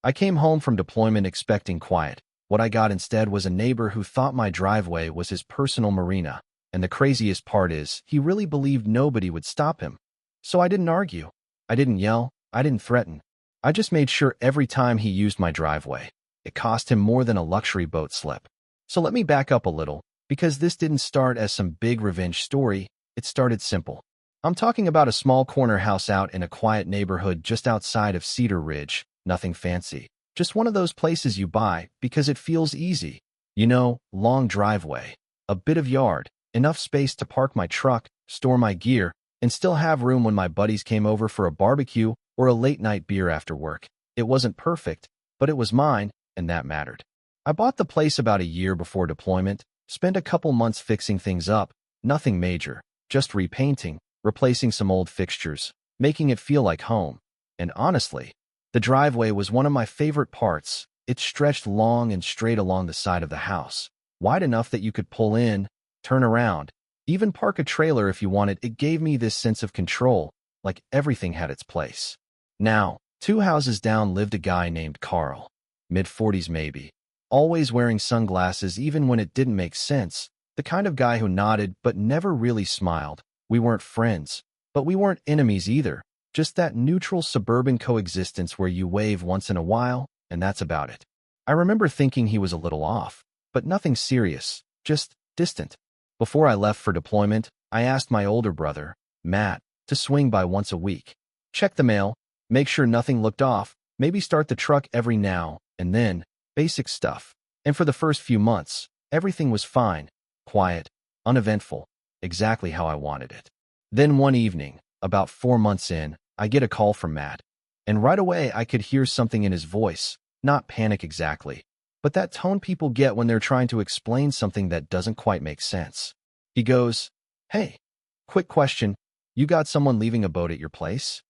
I came home from deployment expecting quiet. What I got instead was a neighbor who thought my driveway was his personal marina. And the craziest part is, he really believed nobody would stop him. So I didn't argue. I didn't yell. I didn't threaten. I just made sure every time he used my driveway, it cost him more than a luxury boat slip. So let me back up a little, because this didn't start as some big revenge story. It started simple. I'm talking about a small corner house out in a quiet neighborhood just outside of Cedar Ridge. Nothing fancy. Just one of those places you buy because it feels easy. You know, long driveway, a bit of yard, enough space to park my truck, store my gear, and still have room when my buddies came over for a barbecue or a late-night beer after work. It wasn't perfect, but it was mine, and that mattered. I bought the place about a year before deployment, spent a couple months fixing things up, nothing major, just repainting, replacing some old fixtures, making it feel like home. And honestly, the driveway was one of my favorite parts. It stretched long and straight along the side of the house, wide enough that you could pull in, turn around, even park a trailer if you wanted. It gave me this sense of control, like everything had its place. Now, 2 houses down lived a guy named Carl, mid-40s maybe, always wearing sunglasses even when it didn't make sense, the kind of guy who nodded but never really smiled. We weren't friends, but we weren't enemies either. Just that neutral suburban coexistence where you wave once in a while, and that's about it. I remember thinking he was a little off, but nothing serious, just distant. Before I left for deployment, I asked my older brother, Matt, to swing by once a week. Check the mail, make sure nothing looked off, maybe start the truck every now and then, basic stuff. And for the first few months, everything was fine, quiet, uneventful, exactly how I wanted it. Then one evening, about 4 months in, I get a call from Matt. And right away I could hear something in his voice, not panic exactly, but that tone people get when they're trying to explain something that doesn't quite make sense. He goes, "Hey, quick question, you got someone leaving a boat at your place?"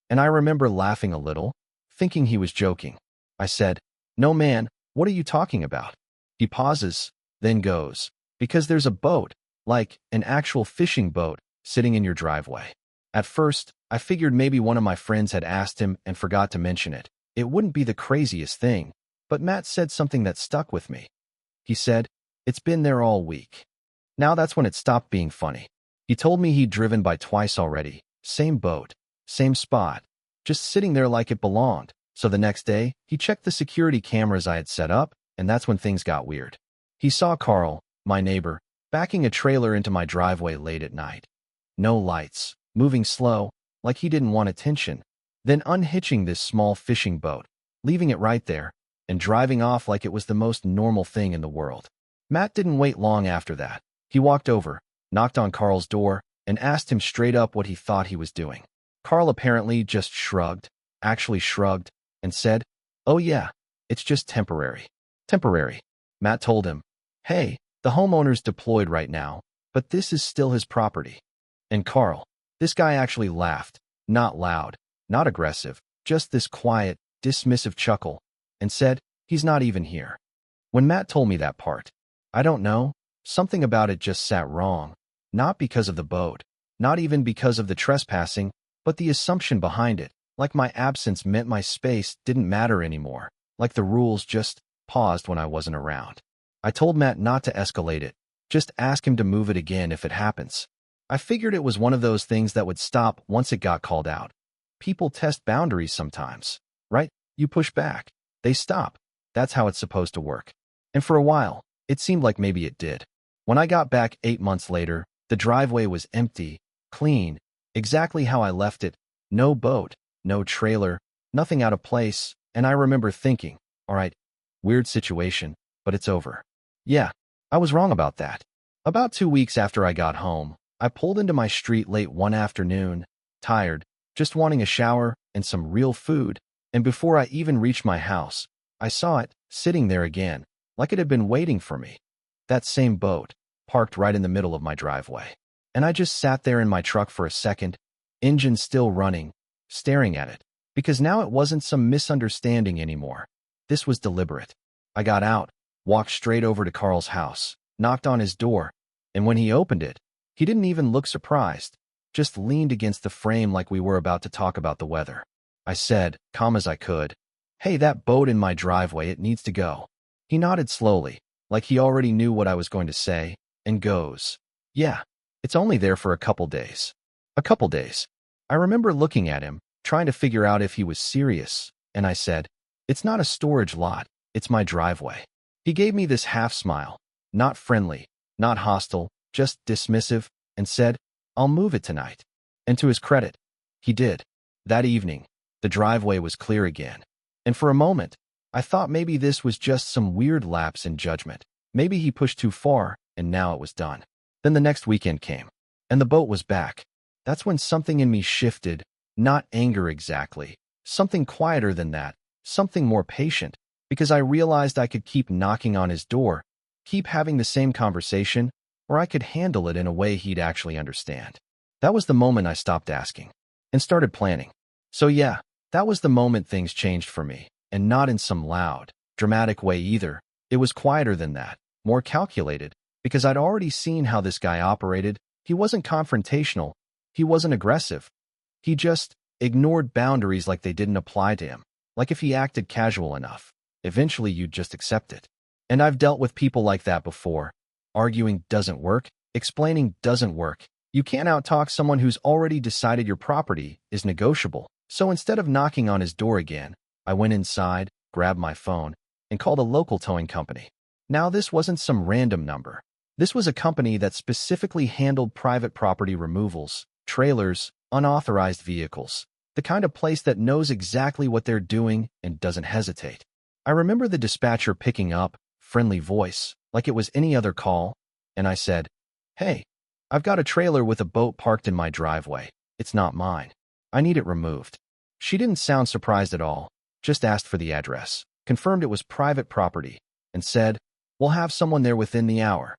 And I remember laughing a little, thinking he was joking. I said, "No man, what are you talking about?" He pauses, then goes, "Because there's a boat, like an actual fishing boat, sitting in your driveway." At first, I figured maybe one of my friends had asked him and forgot to mention it. It wouldn't be the craziest thing, but Matt said something that stuck with me. He said, "It's been there all week." Now that's when it stopped being funny. He told me he'd driven by twice already, same boat, same spot, just sitting there like it belonged. So the next day, he checked the security cameras I had set up, and that's when things got weird. He saw Carl, my neighbor, backing a trailer into my driveway late at night. No lights, moving slow, like he didn't want attention, then unhitching this small fishing boat, leaving it right there, and driving off like it was the most normal thing in the world. Matt didn't wait long after that. He walked over, knocked on Carl's door, and asked him straight up what he thought he was doing. Carl apparently just shrugged, and said, "Oh yeah, it's just temporary." Temporary. Matt told him, "Hey, the homeowner's deployed right now, but this is still his property." And Carl, this guy actually laughed, not loud, not aggressive, just this quiet, dismissive chuckle, and said, "He's not even here." When Matt told me that part, I don't know, something about it just sat wrong. Not because of the boat, not even because of the trespassing, but the assumption behind it, like my absence meant my space didn't matter anymore, like the rules just paused when I wasn't around. I told Matt not to escalate it, just ask him to move it again if it happens. I figured it was one of those things that would stop once it got called out. People test boundaries sometimes, right? You push back, they stop. That's how it's supposed to work. And for a while, it seemed like maybe it did. When I got back 8 months later, the driveway was empty, clean, exactly how I left it. No boat, no trailer, nothing out of place, and I remember thinking, all right, weird situation, but it's over. Yeah, I was wrong about that. About 2 weeks after I got home, I pulled into my street late one afternoon, tired, just wanting a shower and some real food, and before I even reached my house, I saw it, sitting there again, like it had been waiting for me. That same boat, parked right in the middle of my driveway. And I just sat there in my truck for a second, engine still running, staring at it, because now it wasn't some misunderstanding anymore. This was deliberate. I got out, walked straight over to Carl's house, knocked on his door, and when he opened it, he didn't even look surprised, just leaned against the frame like we were about to talk about the weather. I said, calm as I could, "Hey, that boat in my driveway, it needs to go." He nodded slowly, like he already knew what I was going to say, and goes, "Yeah, it's only there for a couple days." A couple days. I remember looking at him, trying to figure out if he was serious, and I said, "It's not a storage lot, it's my driveway." He gave me this half smile, not friendly, not hostile, just dismissive, and said, "I'll move it tonight." And to his credit, he did. That evening, the driveway was clear again. And for a moment, I thought maybe this was just some weird lapse in judgment. Maybe he pushed too far, and now it was done. Then the next weekend came, and the boat was back. That's when something in me shifted, not anger exactly, something quieter than that, something more patient, because I realized I could keep knocking on his door, keep having the same conversation, or I could handle it in a way he'd actually understand. That was the moment I stopped asking and started planning. So yeah, that was the moment things changed for me, and not in some loud, dramatic way either. It was quieter than that, more calculated, because I'd already seen how this guy operated. He wasn't confrontational. He wasn't aggressive. He just ignored boundaries like they didn't apply to him. Like if he acted casual enough, eventually you'd just accept it. And I've dealt with people like that before. Arguing doesn't work. Explaining doesn't work. You can't outtalk someone who's already decided your property is negotiable. So instead of knocking on his door again, I went inside, grabbed my phone, and called a local towing company. Now this wasn't some random number. This was a company that specifically handled private property removals, trailers, unauthorized vehicles, the kind of place that knows exactly what they're doing and doesn't hesitate. I remember the dispatcher picking up, friendly voice, like it was any other call, and I said, "Hey, I've got a trailer with a boat parked in my driveway. It's not mine. I need it removed." She didn't sound surprised at all, just asked for the address, confirmed it was private property, and said, "We'll have someone there within the hour."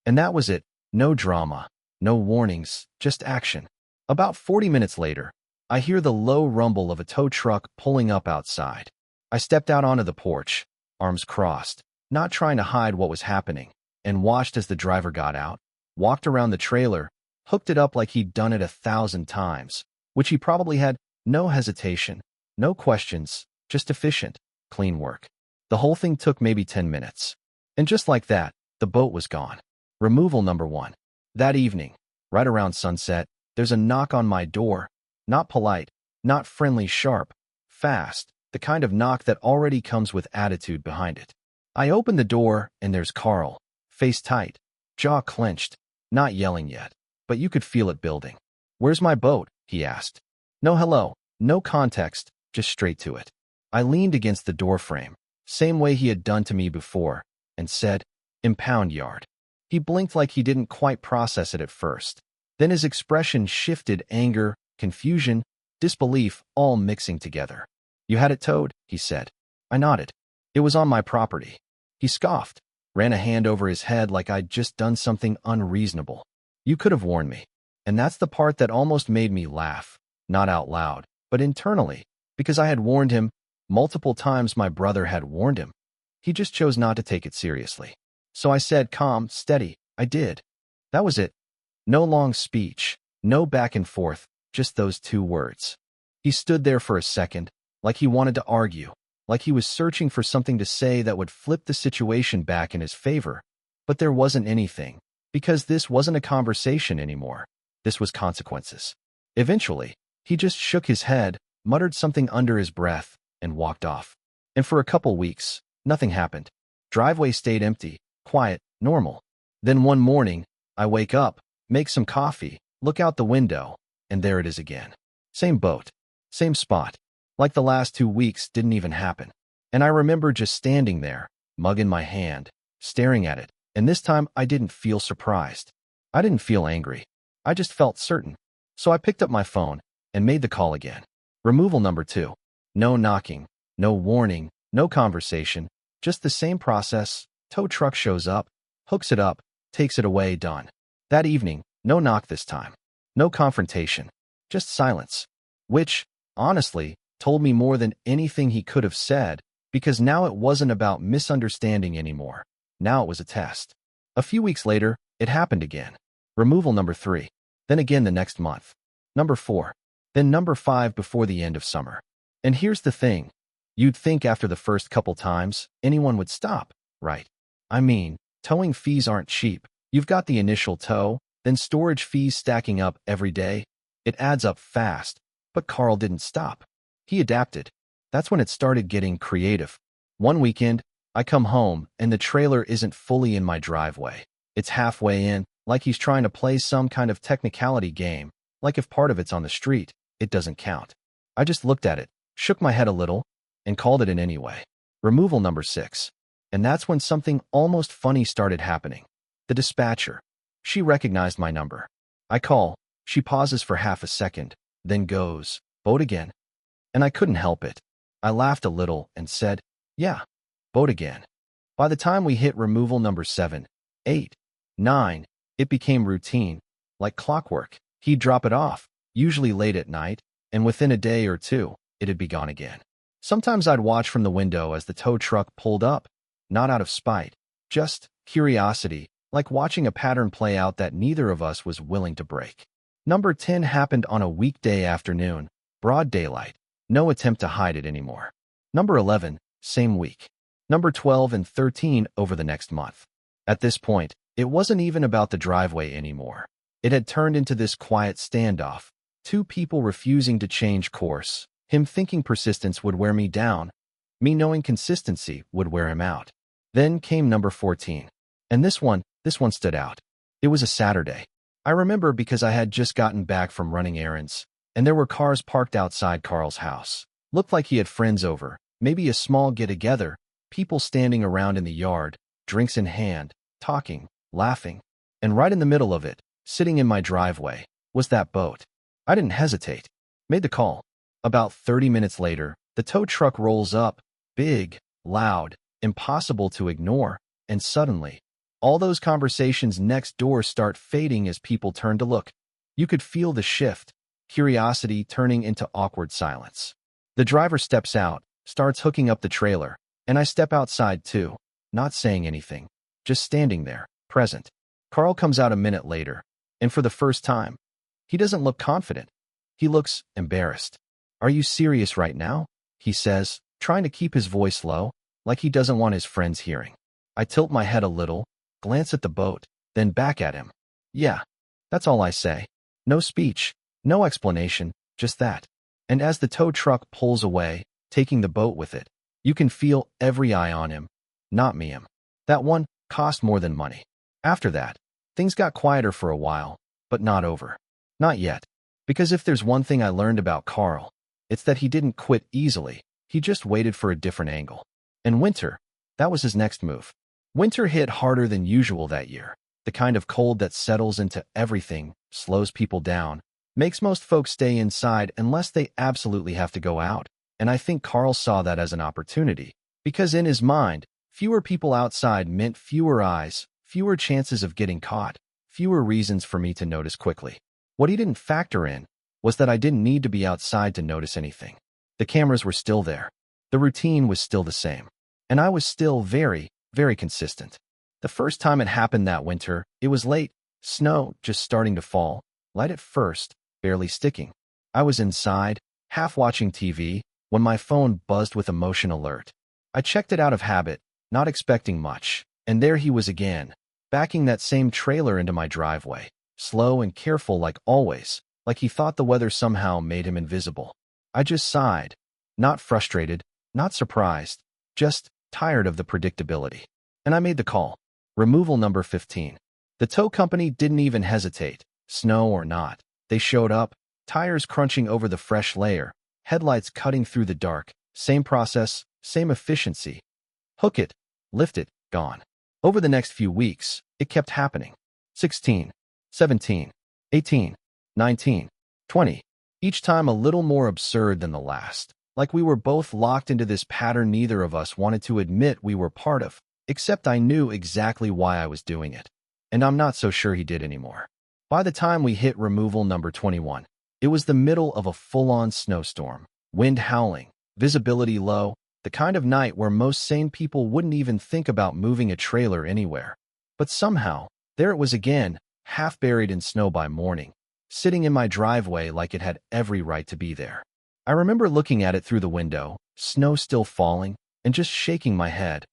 And that was it. No drama, no warnings, just action. About 40 minutes later, I hear the low rumble of a tow truck pulling up outside. I stepped out onto the porch, arms crossed, not trying to hide what was happening, and watched as the driver got out, walked around the trailer, hooked it up like he'd done it 1,000 times, which he probably had no hesitation, no questions, just efficient, clean work. The whole thing took maybe 10 minutes. And just like that, the boat was gone. Removal number 1. That evening, right around sunset, there's a knock on my door. Not polite, not friendly, sharp, fast, the kind of knock that already comes with attitude behind it. I open the door, and there's Carl, face tight, jaw clenched, not yelling yet, but you could feel it building. "Where's my boat?" he asked. No hello, no context, just straight to it. I leaned against the doorframe, same way he had done to me before, and said, "Impound yard." He blinked like he didn't quite process it at first. Then his expression shifted, anger, confusion, disbelief, all mixing together. "You had it towed," he said. I nodded. "It was on my property." He scoffed, ran a hand over his head like I'd just done something unreasonable. "You could have warned me." And that's the part that almost made me laugh, not out loud, but internally, because I had warned him. Multiple times my brother had warned him. He just chose not to take it seriously. So I said, calm, steady, "I did." That was it. No long speech, no back and forth, just those 2 words. He stood there for a second, like he wanted to argue, like he was searching for something to say that would flip the situation back in his favor. But there wasn't anything, because this wasn't a conversation anymore. This was consequences. Eventually, he just shook his head, muttered something under his breath, and walked off. And for a couple weeks, nothing happened. Driveway stayed empty, quiet, normal. Then one morning, I wake up, make some coffee, look out the window, and there it is again. Same boat, same spot. Like the last 2 weeks didn't even happen. And I remember just standing there, mug in my hand, staring at it. And this time I didn't feel surprised. I didn't feel angry. I just felt certain. So I picked up my phone and made the call again. Removal number 2. No knocking, no warning, no conversation, just the same process. Tow truck shows up, hooks it up, takes it away, done. That evening, no knock this time. No confrontation, just silence. Which, honestly, told me more than anything he could have said, because now it wasn't about misunderstanding anymore. Now it was a test. A few weeks later, it happened again. Removal number 3. Then again the next month. Number 4. Then number 5 before the end of summer. And here's the thing. You'd think after the first couple times, anyone would stop, right? I mean, towing fees aren't cheap. You've got the initial tow, then storage fees stacking up every day. It adds up fast. But Carl didn't stop. He adapted. That's when it started getting creative. One weekend, I come home and the trailer isn't fully in my driveway. It's halfway in, like he's trying to play some kind of technicality game, like if part of it's on the street, it doesn't count. I just looked at it, shook my head a little, and called it in anyway. Removal number 6. And that's when something almost funny started happening. The dispatcher. She recognized my number. I call. She pauses for half a second, then goes, "Boat again?" And I couldn't help it. I laughed a little and said, "Yeah, boat again." By the time we hit removal number 7, 8, 9, it became routine, like clockwork. He'd drop it off, usually late at night, and within a day or two, it'd be gone again. Sometimes I'd watch from the window as the tow truck pulled up, not out of spite, just curiosity, like watching a pattern play out that neither of us was willing to break. Number 10 happened on a weekday afternoon, broad daylight. No attempt to hide it anymore. Number 11, same week. Number 12 and 13 over the next month. At this point, it wasn't even about the driveway anymore. It had turned into this quiet standoff. Two people refusing to change course. Him thinking persistence would wear me down. Me knowing consistency would wear him out. Then came number 14. And this one stood out. It was a Saturday. I remember because I had just gotten back from running errands, and there were cars parked outside Carl's house. Looked like he had friends over, maybe a small get-together, people standing around in the yard, drinks in hand, talking, laughing. And right in the middle of it, sitting in my driveway, was that boat. I didn't hesitate. Made the call. About 30 minutes later, the tow truck rolls up, big, loud, impossible to ignore, and suddenly, all those conversations next door start fading as people turn to look. You could feel the shift, curiosity turning into awkward silence. The driver steps out, starts hooking up the trailer, and I step outside too, not saying anything, just standing there, present. Carl comes out a minute later, and for the first time, he doesn't look confident. He looks embarrassed. "Are you serious right now?" he says, trying to keep his voice low, like he doesn't want his friends hearing. I tilt my head a little, glance at the boat, then back at him. "Yeah." That's all I say. No speech, no explanation, just that. And as the tow truck pulls away, taking the boat with it, you can feel every eye on him, not me him. That one cost more than money. After that, things got quieter for a while, but not over. Not yet. Because if there's one thing I learned about Carl, it's that he didn't quit easily. He just waited for a different angle. And winter, that was his next move. Winter hit harder than usual that year. The kind of cold that settles into everything, slows people down, makes most folks stay inside unless they absolutely have to go out. And I think Carl saw that as an opportunity. Because in his mind, fewer people outside meant fewer eyes, fewer chances of getting caught, fewer reasons for me to notice quickly. What he didn't factor in was that I didn't need to be outside to notice anything. The cameras were still there. The routine was still the same. And I was still very, very consistent. The first time it happened that winter, it was late, snow just starting to fall, light at first, barely sticking. I was inside, half watching TV, when my phone buzzed with a motion alert. I checked it out of habit, not expecting much, and there he was again, backing that same trailer into my driveway, slow and careful like always, like he thought the weather somehow made him invisible. I just sighed, not frustrated, not surprised, just tired of the predictability. And I made the call. Removal number 15. The tow company didn't even hesitate, snow or not. They showed up, tires crunching over the fresh layer, headlights cutting through the dark, same process, same efficiency. Hook it, lift it, gone. Over the next few weeks, it kept happening. 16, 17, 18, 19, 20. Each time a little more absurd than the last. Like we were both locked into this pattern neither of us wanted to admit we were part of, except I knew exactly why I was doing it. And I'm not so sure he did anymore. By the time we hit removal number 21, it was the middle of a full-on snowstorm, wind howling, visibility low, the kind of night where most sane people wouldn't even think about moving a trailer anywhere. But somehow, there it was again, half buried in snow by morning, sitting in my driveway like it had every right to be there. I remember looking at it through the window, snow still falling, and just shaking my head,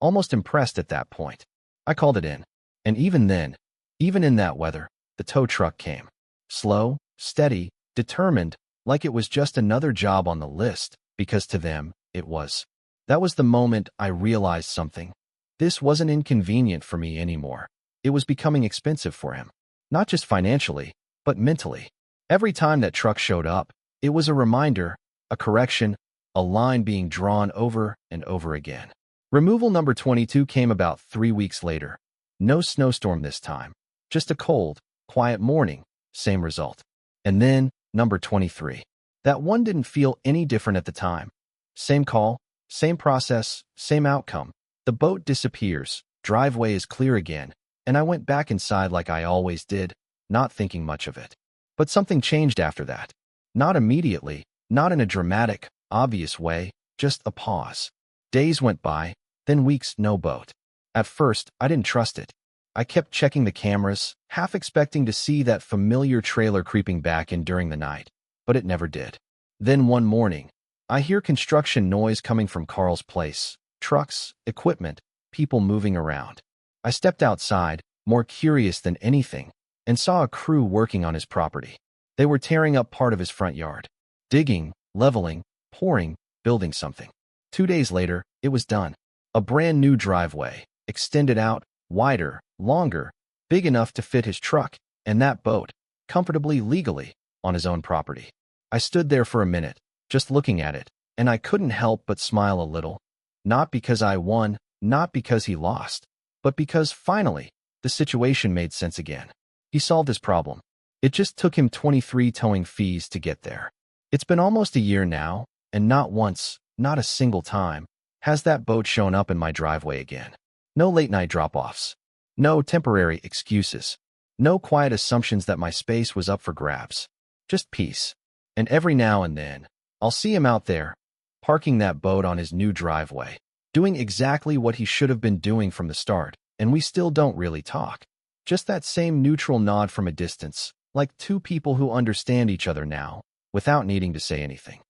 almost impressed at that point. I called it in. And even then, even in that weather, the tow truck came. Slow, steady, determined, like it was just another job on the list, because to them, it was. That was the moment I realized something. This wasn't inconvenient for me anymore. It was becoming expensive for him. Not just financially, but mentally. Every time that truck showed up, it was a reminder, a correction, a line being drawn over and over again. Removal number 22 came about 3 weeks later. No snowstorm this time. Just a cold, quiet morning. Same result. And then, number 23. That one didn't feel any different at the time. Same call, same process, same outcome. The boat disappears, driveway is clear again, and I went back inside like I always did, not thinking much of it. But something changed after that. Not immediately, not in a dramatic, obvious way, just a pause. Days went by, then weeks, no boat. At first, I didn't trust it. I kept checking the cameras, half expecting to see that familiar trailer creeping back in during the night, but it never did. Then one morning, I hear construction noise coming from Carl's place. Trucks, equipment, people moving around. I stepped outside, more curious than anything, and saw a crew working on his property. They were tearing up part of his front yard. Digging, leveling, pouring, building something. 2 days later, it was done. A brand new driveway, extended out, wider, longer, big enough to fit his truck and that boat, comfortably, legally, on his own property. I stood there for a minute, just looking at it, and I couldn't help but smile a little. Not because I won, not because he lost, but because, finally, the situation made sense again. He solved his problem. It just took him 23 towing fees to get there. It's been almost a year now, and not once, not a single time, has that boat shown up in my driveway again. No late-night drop-offs. No temporary excuses. No quiet assumptions that my space was up for grabs. Just peace. And every now and then, I'll see him out there, parking that boat on his new driveway, doing exactly what he should have been doing from the start, and we still don't really talk. Just that same neutral nod from a distance, like two people who understand each other now, without needing to say anything.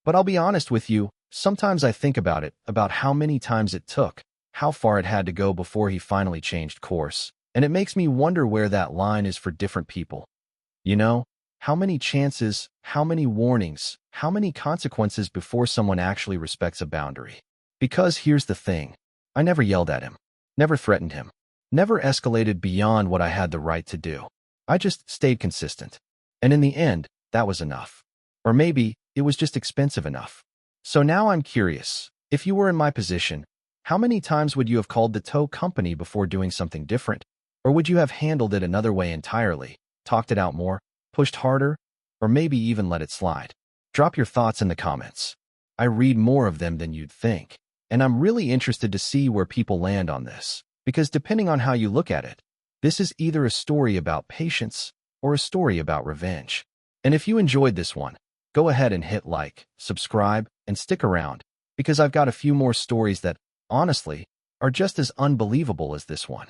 But I'll be honest with you, sometimes I think about it, about how many times it took, how far it had to go before he finally changed course, and it makes me wonder where that line is for different people. You know, how many chances, how many warnings, how many consequences before someone actually respects a boundary? Because here's the thing, I never yelled at him, never threatened him, never escalated beyond what I had the right to do. I just stayed consistent. And in the end, that was enough. Or maybe it was just expensive enough. So now I'm curious, if you were in my position, how many times would you have called the tow company before doing something different? Or would you have handled it another way entirely, talked it out more, pushed harder, or maybe even let it slide? Drop your thoughts in the comments. I read more of them than you'd think, and I'm really interested to see where people land on this, because depending on how you look at it, this is either a story about patience or a story about revenge. And if you enjoyed this one, go ahead and hit like, subscribe, and stick around, because I've got a few more stories that, honestly, are just as unbelievable as this one.